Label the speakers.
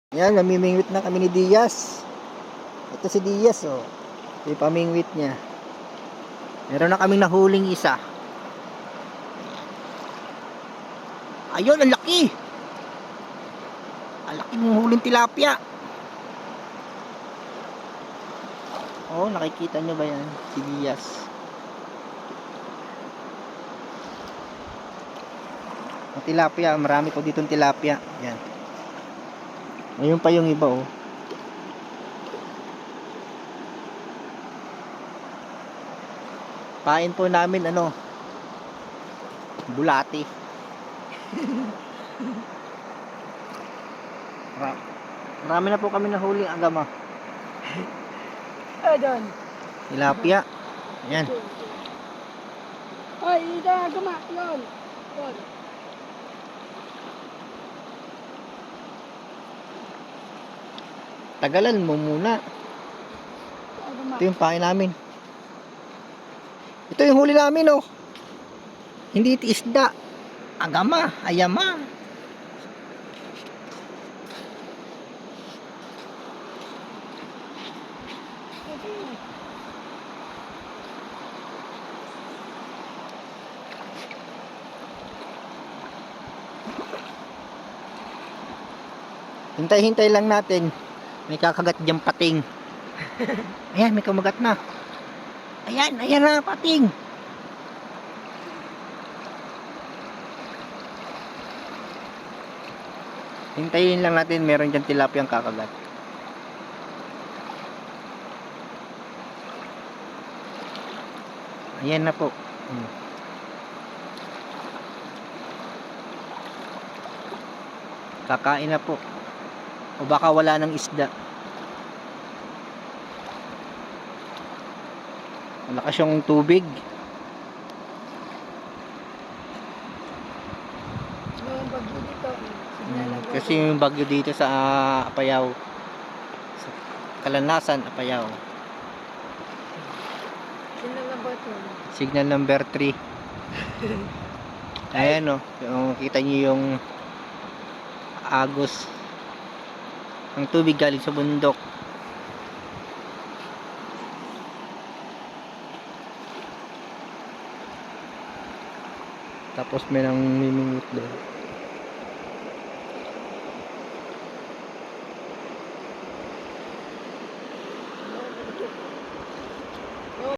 Speaker 1: Yan, namimingwit na kami ni Diaz. Ito si Diaz, oh. Ito yung pamingwit niya. Meron na kaming nahuling isa. Ayun, ang laki! Ang laki ng huling tilapia. Oh, nakikita nyo ba yan? Si Diaz. Ang tilapia, marami po ditong tilapia. Yan. Ayun pa yung iba, oh. Pain po namin, bulati. Marami na po kami nahuli agama.
Speaker 2: Doon.
Speaker 1: Tilapia. Ayan.
Speaker 2: Ay, agama. Yun. Yun.
Speaker 1: Tagalan mo muna.
Speaker 2: Agama.
Speaker 1: Ito yung pain namin. Ito yung huli namin, oh. Hindi ito isda. Agama, ayama. Hintay-hintay lang natin. May kakagat diyang pating. Ayan, may kumagat na. Ayan, ayan na pating. Hintayin lang natin, meron dyan tilapia ang kakagat. Ayan na po. Kakain na po. O baka wala ng isda. Malakas yung tubig.
Speaker 2: Yung bagyo dito.
Speaker 1: Kasi yung bagyo dito sa Apayao. Sa Kalanasan, Apayao.
Speaker 2: Signal number 2.
Speaker 1: Signal number 3. Ayan, oh. Yung, kita nyo yung agos. Ang tubig galing sa bundok. Tapos may nang mimingwit doon.